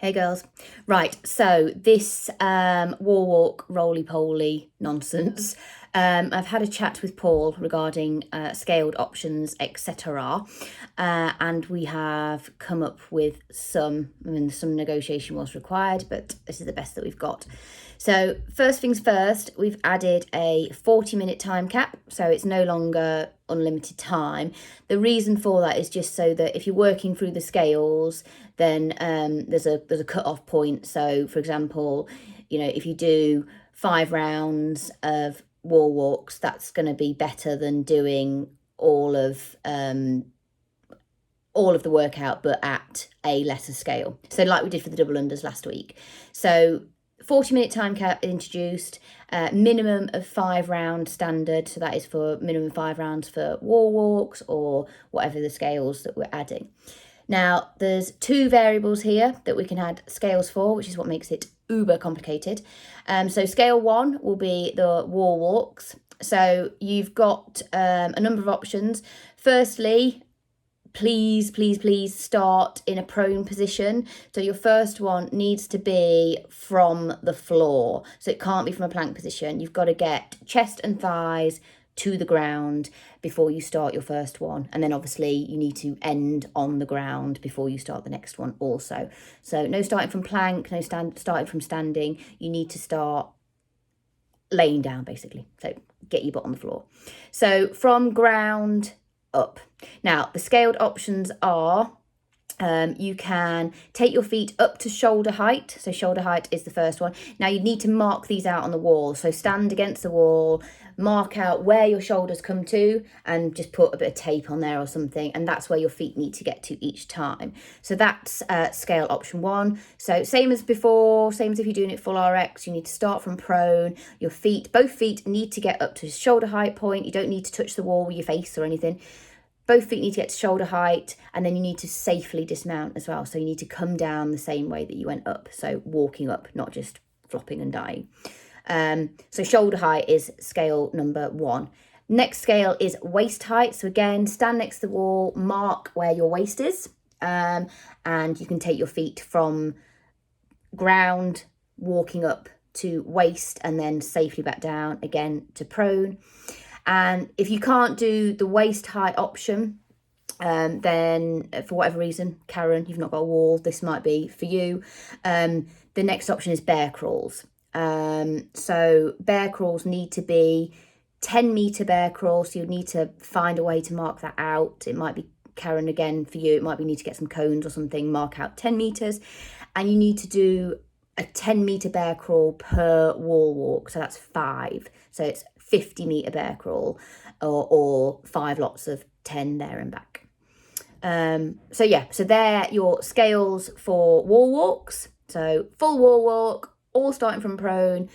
Hey girls. Right, so this wall walk roly-poly nonsense. I've had a chat with Paul regarding scaled options, etc. And we have come up with some negotiation was required, but this is the best that we've got. So first things first, we've added a 40-minute time cap, so it's no longer unlimited time. The reason for that is just so that if you're working through the scales, then there's a cut-off point. So for example, if you do 5 rounds of wall walks, that's going to be better than doing all of the workout but at a lesser scale, so like we did for the double unders last week. So 40-minute time cap introduced, minimum of 5 round standard, so that is for minimum 5 rounds for wall walks or whatever the scales that we're adding. Now there's 2 variables here that we can add scales for, which is what makes it uber complicated. So scale 1 will be the wall walks. So you've got a number of options. Firstly, please start in a prone position. So your first one needs to be from the floor, so it can't be from a plank position. You've got to get chest and thighs to the ground before you start your first one, and then obviously you need to end on the ground before you start the next one also. So no starting from plank, no starting from standing. You need to start laying down basically, so get your butt on the floor. So from ground up. Now the scaled options are you can take your feet up to shoulder height. So shoulder height is the first one. Now you need to mark these out on the wall. So stand against the wall, mark out where your shoulders come to, and just put a bit of tape on there or something, and that's where your feet need to get to each time. So that's scale option 1. So same as before, same as if you're doing it full RX, you need to start from prone. Your feet, both feet need to get up to shoulder height point. You don't need to touch the wall with your face or anything. Both feet need to get to shoulder height, and then you need to safely dismount as well. So you need to come down the same way that you went up. So walking up, not just flopping and dying. So shoulder height is scale number 1. Next scale is waist height. So again, stand next to the wall, mark where your waist is, and you can take your feet from ground, walking up to waist, and then safely back down again to prone. And if you can't do the waist height option, then for whatever reason, Karen, you've not got a wall, this might be for you. The next option is bear crawls. So bear crawls need to be 10-meter bear crawls. So you need to find a way to mark that out. It might be, Karen, again for you, it might be need to get some cones or something, mark out 10 meters, and you need to do a 10-meter bear crawl per wall walk. So that's 5. So it's 50-meter bear crawl or 5 lots of 10 there and back. So they're your scales for wall walks. So full wall walk, all starting from prone,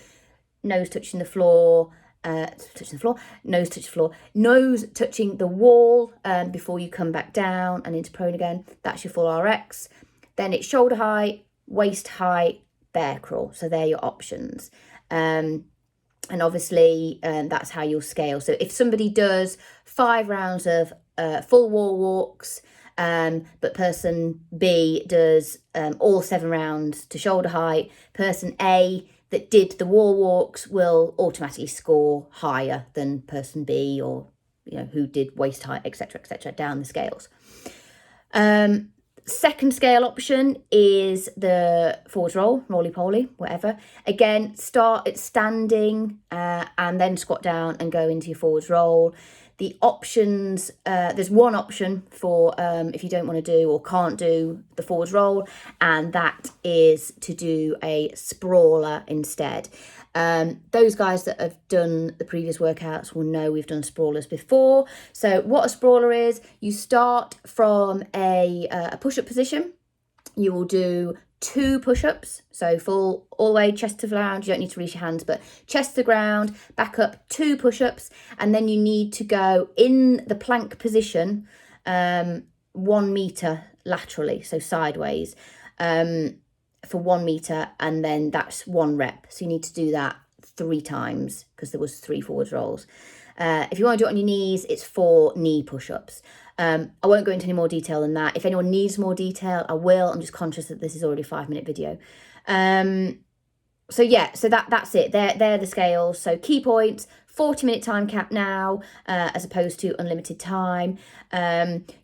nose touching the floor, nose touching the floor, nose touching the wall before you come back down and into prone again. That's your full RX. Then it's shoulder height, waist height, bear crawl. So they're your options. And obviously that's how you'll scale. So if somebody does 5 rounds of full wall walks, but person B does all 7 rounds to shoulder height, person A that did the wall walks will automatically score higher than person B, or who did waist height, etc., down the scales. Second scale option is the forwards roll, roly-poly, whatever. Again, start at standing and then squat down and go into your forwards roll. The options, there's one option for if you don't want to do or can't do the forwards roll, and that is to do a sprawler instead. Those guys that have done the previous workouts will know we've done sprawlers before. So what a sprawler is, you start from a push-up position. You will do 2 push-ups, so full all the way chest to the ground. You don't need to reach your hands, but chest to the ground, back up, 2 push-ups, and then you need to go in the plank position 1 meter laterally, so sideways, for 1 meter, and then that's 1 rep. So you need to do that 3 times because there was 3 forwards rolls. If you want to do it on your knees, it's 4 knee push-ups. I won't go into any more detail than that. If anyone needs more detail, I will. I'm just conscious that this is already a 5-minute video. So yeah, so that's it. They're the scales. So key points, 40-minute time cap now, as opposed to unlimited time.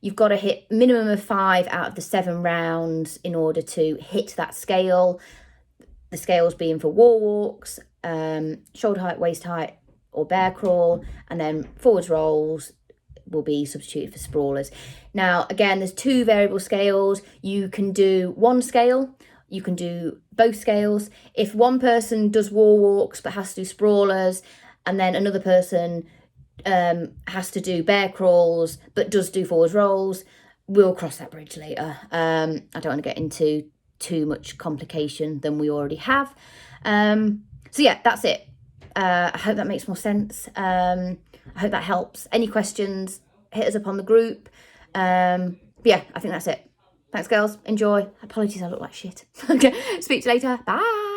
You've got to hit minimum of 5 out of the 7 rounds in order to hit that scale. The scales being for wall walks, shoulder height, waist height, or bear crawl, and then forwards rolls will be substituted for sprawlers. Now, again, there's 2 variable scales. You can do one scale. You can do both scales. If one person does wall walks but has to do sprawlers, and then another person has to do bear crawls but does do forward rolls, we'll cross that bridge later. I don't want to get into too much complication than we already have. So yeah, that's it. I hope that makes more sense. I hope that helps. Any questions, hit us up on the group. But yeah, I think that's it. Thanks, girls. Enjoy. Apologies, I look like shit. Okay, speak to you later. Bye.